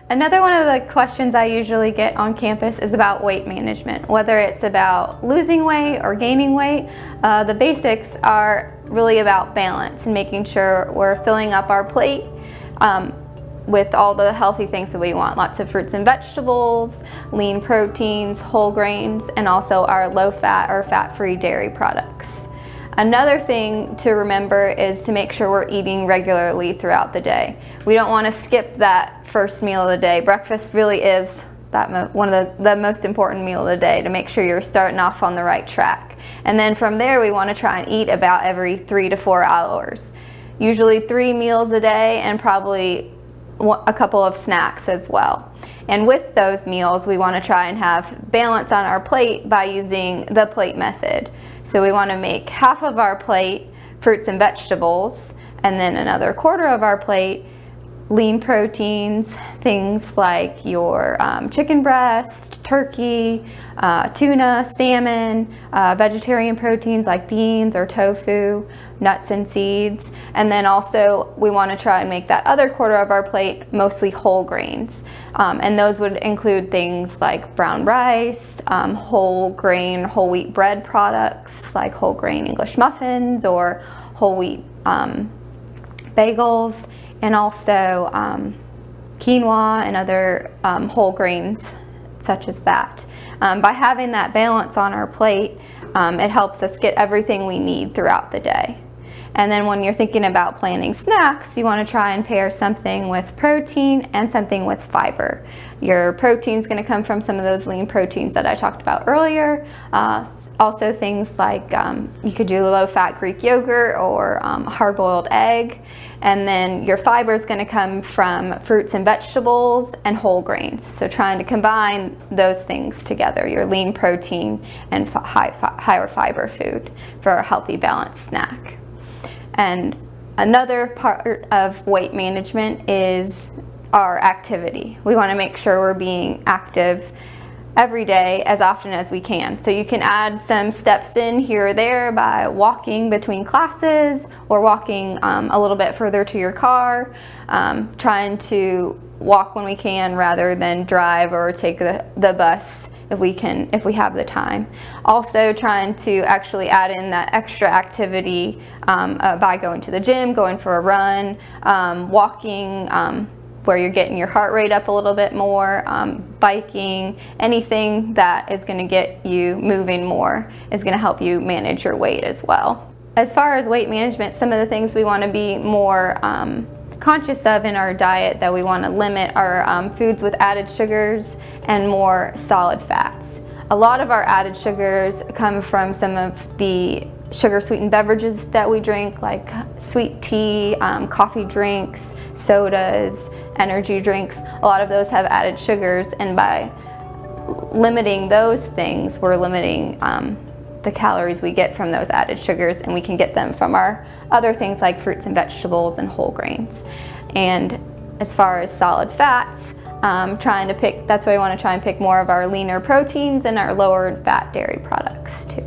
Another one of the questions I usually get on campus is about weight management, whether it's about losing weight or gaining weight. The basics are really about balance and making sure we're filling up our plate with all the healthy things that we want. Lots of fruits and vegetables, lean proteins, whole grains, and also our low-fat or fat-free dairy products. Another thing to remember is to make sure we're eating regularly throughout the day. We don't want to skip that first meal of the day. Breakfast really is one of the most important meal of the day to make sure you're starting off on the right track. And then from there, we want to try and eat about every 3 to 4 hours. Usually 3 meals a day and probably a couple of snacks as well. And with those meals, we want to try and have balance on our plate by using the plate method. So we want to make half of our plate fruits and vegetables, and then another quarter of our plate lean proteins, things like your chicken breast, turkey, tuna, salmon, vegetarian proteins like beans or tofu, nuts and seeds. And then also we want to try and make that other quarter of our plate mostly whole grains. And those would include things like brown rice, whole grain, whole wheat bread products like whole grain English muffins or whole wheat bagels, and also quinoa and other whole grains such as that. By having that balance on our plate, it helps us get everything we need throughout the day. And then when you're thinking about planning snacks, you want to try and pair something with protein and something with fiber. Your protein is going to come from some of those lean proteins that I talked about earlier. Also things like you could do low-fat Greek yogurt or hard-boiled egg. And then your fiber is going to come from fruits and vegetables and whole grains. So trying to combine those things together, your lean protein and higher fiber food for a healthy, balanced snack. And another part of weight management is our activity. We want to make sure we're being active every day as often as we can. So you can add some steps in here or there by walking between classes or walking a little bit further to your car, trying to walk when we can rather than drive or take the bus if we have the time. Also trying to actually add in that extra activity by going to the gym, going for a run, walking, where you're getting your heart rate up a little bit more, biking, anything that is going to get you moving more is going to help you manage your weight as well. As far as weight management, some of the things we want to be more conscious of in our diet that we want to limit are foods with added sugars and more solid fats. A lot of our added sugars come from some of the sugar sweetened beverages that we drink, like sweet tea, coffee drinks, sodas, energy drinks. A lot of those have added sugars, and by limiting those things, we're limiting the calories we get from those added sugars, and we can get them from our other things like fruits and vegetables and whole grains. And as far as solid fats, that's why we want to try and pick more of our leaner proteins and our lower fat dairy products too.